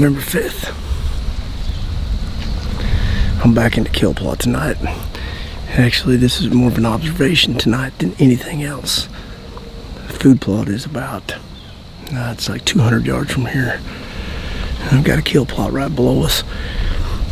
November 5th. I'm back into kill plot tonight. Actually, this is more of an observation tonight than anything else. The food plot is about, it's like 200 yards from here. I've got a kill plot right below us,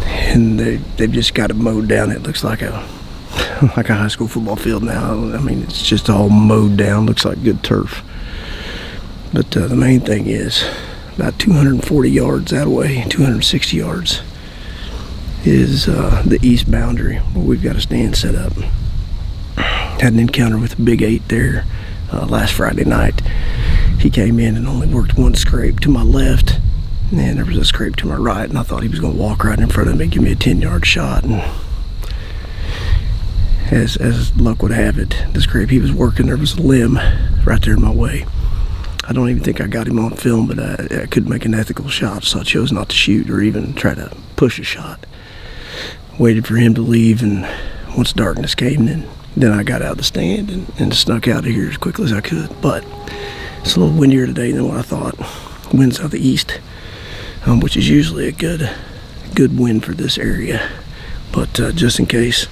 and they've just got it mowed down. It looks like a high school football field now. I mean, it's just all mowed down. Looks like good turf. But the main thing is, about 240 yards that way, 260 yards, is the east boundary where we've got a stand set up. Had an encounter with a big 8 there last Friday night. He came in and only worked one scrape to my left, and there was a scrape to my right, and I thought he was going to walk right in front of me and give me a 10-yard shot. And as luck would have it, the scrape he was working, there was a limb right there in my way. I don't even think I got him on film, but I couldn't make an ethical shot, so I chose not to shoot or even try to push a shot. Waited for him to leave, and once darkness came, then I got out of the stand and snuck out of here as quickly as I could. But it's a little windier today than what I thought. Winds out the east, which is usually a good wind for this area. But just in case,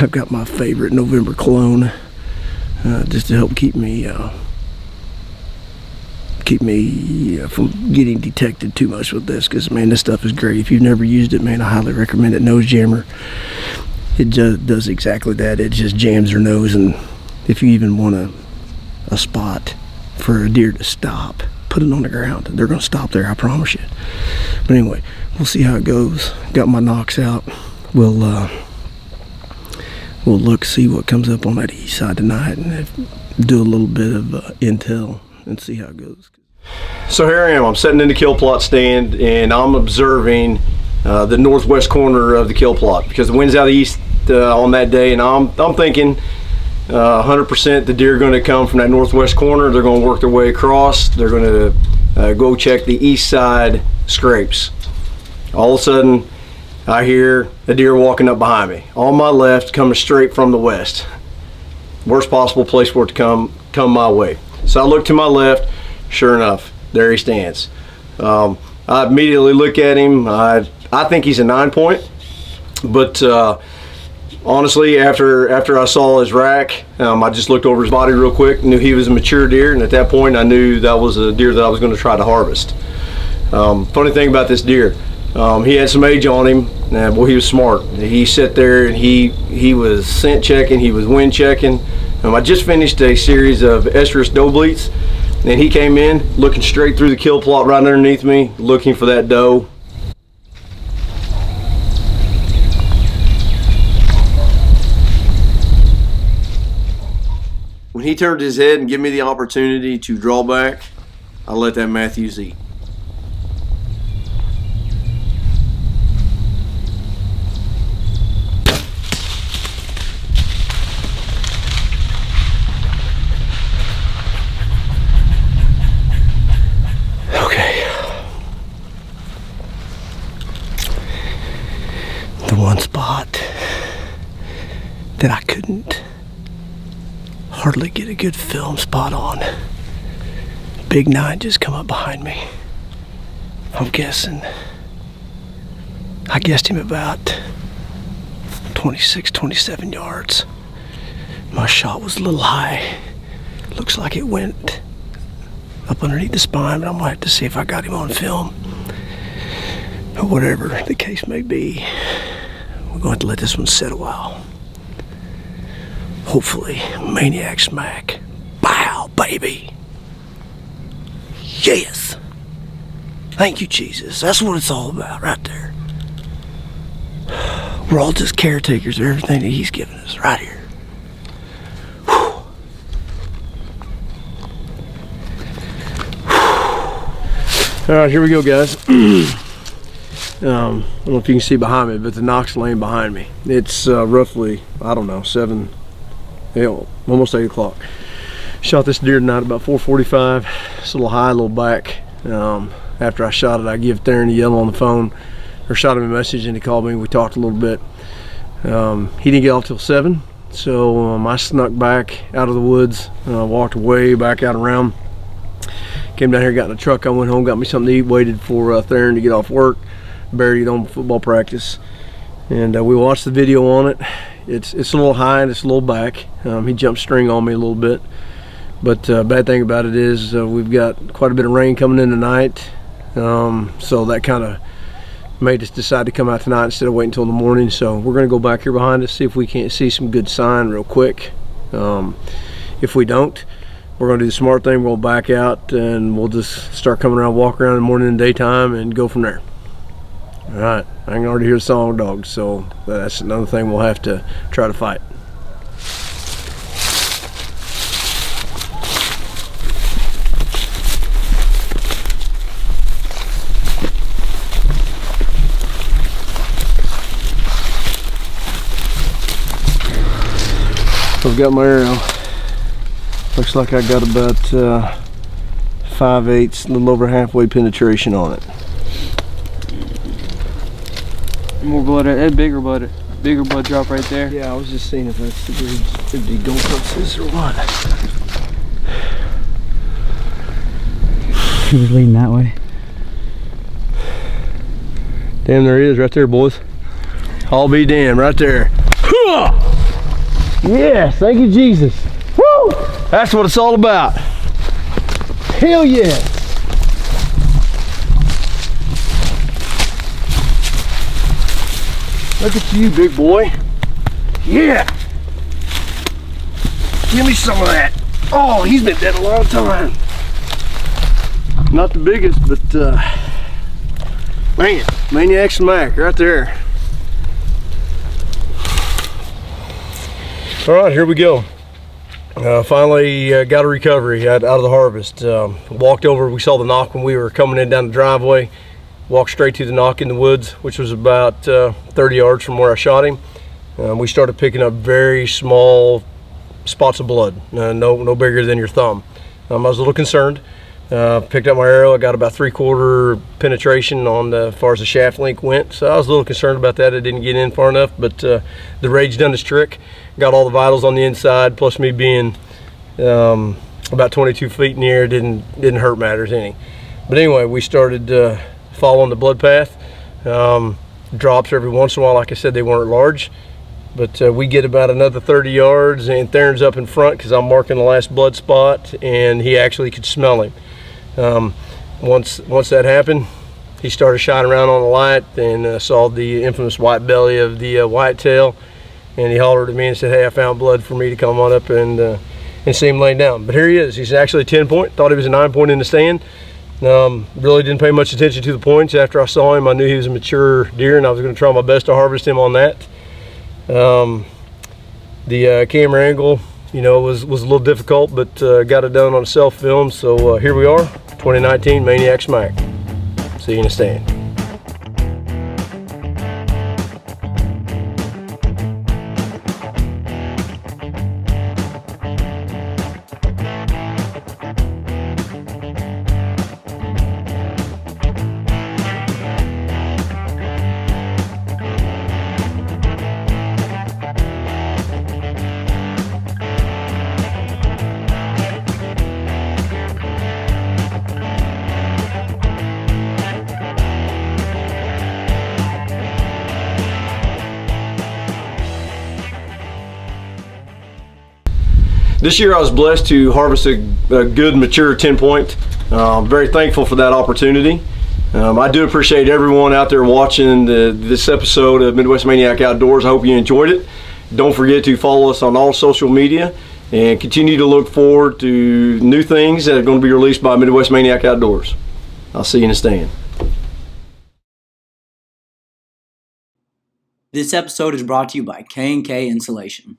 I've got my favorite November cologne just to help keep me from getting detected too much with this, because man, this stuff is great. If you've never used it, man, I highly recommend it. Nose jammer. It just does exactly that. It just jams their nose, and if you even want a spot for a deer to stop, put it on the ground. They're going to stop there, I promise you. But anyway, we'll see how it goes. Got my knocks out. We'll look, see what comes up on that east side tonight, and do a little bit of intel and see how it goes. So here I am. I'm sitting in the kill plot stand, and I'm observing the northwest corner of the kill plot, because the wind's out of the east on that day, and I'm thinking 100% the deer are going to come from that northwest corner. They're going to work their way across. They're going to go check the east side scrapes. All of a sudden, I hear a deer walking up behind me, on my left, coming straight from the west. Worst possible place for it to come my way. So I look to my left. Sure enough, there he stands. I immediately look at him. I think he's a 9-point, but honestly, after I saw his rack, I just looked over his body real quick, knew he was a mature deer, and at that point I knew that was a deer that I was going to try to harvest. Funny thing about this deer, he had some age on him. Boy, he was smart. He sat there and he was scent checking, he was wind checking. I just finished a series of estrus doe bleats, and he came in looking straight through the kill plot right underneath me, looking for that doe. When he turned his head and gave me the opportunity to draw back, I let that Matthews eat. One spot that I couldn't hardly get a good film spot on. Big 9 just come up behind me. I guessed him about 26, 27 yards. My shot was a little high. Looks like it went up underneath the spine, but I'm gonna have to see if I got him on film. But whatever the case may be, we're going to let this one sit a while. Hopefully, Maniac smack. Bow, baby. Yes. Thank you, Jesus. That's what it's all about right there. We're all just caretakers of everything that he's given us right here. Whew. All right, here we go, guys. I don't know if you can see behind me, but the knock's laying behind me. It's roughly, I don't know, almost 8 o'clock. Shot this deer tonight about 4:45. It's a little high, a little back. After I shot it, I give Theron a yell on the phone, or shot him a message, and he called me. We talked a little bit. He didn't get off till 7, so I snuck back out of the woods, walked away back out around. Came down here, got in the truck. I went home, got me something to eat, waited for Theron to get off work, buried it on football practice, and we watched the video on it. It's a little high and it's a little back. He jumped string on me a little bit, but bad thing about it is we've got quite a bit of rain coming in tonight, so that kind of made us decide to come out tonight instead of waiting until the morning. So we're going to go back here behind us, see if we can't see some good sign real quick. If we don't, we're going to do the smart thing. We'll back out and we'll just start coming around, walk around in the morning and daytime, and go from there. All right, I can already hear the song dogs, so that's another thing we'll have to try to fight. I've got my arrow. Looks like I got about 5/8, a little over halfway penetration on it. More blood, a bigger blood drop right there. Yeah, I was just seeing if that's the don't touch this or what. He was leading that way. Damn, there he is right there, boys. I'll be damned right there. Yes, thank you, Jesus. Woo! That's what it's all about. Hell yeah. Look at you, big boy. Yeah. Give me some of that. Oh, he's been dead a long time. Not the biggest, but man, Maniac smack right there. All right, here we go. Finally got a recovery out of the harvest. Walked over, we saw the knock when we were coming in down the driveway. Walked straight to the knock in the woods, which was about 30 yards from where I shot him. We started picking up very small spots of blood, no bigger than your thumb. I was a little concerned. Picked up my arrow. I got about 3/4 penetration on as far as the shaft length went, so I was a little concerned about that. I didn't get in far enough, but the rage done its trick. Got all the vitals on the inside, plus me being about 22 feet in the air didn't hurt matters any. But anyway, we started following the blood path. Drops every once in a while. Like I said, they weren't large, but we get about another 30 yards, and Theron's up in front because I'm marking the last blood spot, and he actually could smell him. Once that happened, he started shining around on the light and saw the infamous white belly of the whitetail, and he hollered at me and said, "Hey, I found blood for me to come on up and see him laying down." But here he is. He's actually a 10 point. Thought he was a 9 point in the stand. Really didn't pay much attention to the points. After I saw him, I knew he was a mature deer, and I was going to try my best to harvest him on that. The camera angle, was a little difficult, but got it done on a self film. So here we are, 2019 Maniac Smack. See you in the stand. This year I was blessed to harvest a good mature 10 point. I'm very thankful for that opportunity. I do appreciate everyone out there watching this episode of Midwest Maniac Outdoors. I hope you enjoyed it. Don't forget to follow us on all social media and continue to look forward to new things that are going to be released by Midwest Maniac Outdoors. I'll see you in the stand. This episode is brought to you by K&K Insulation.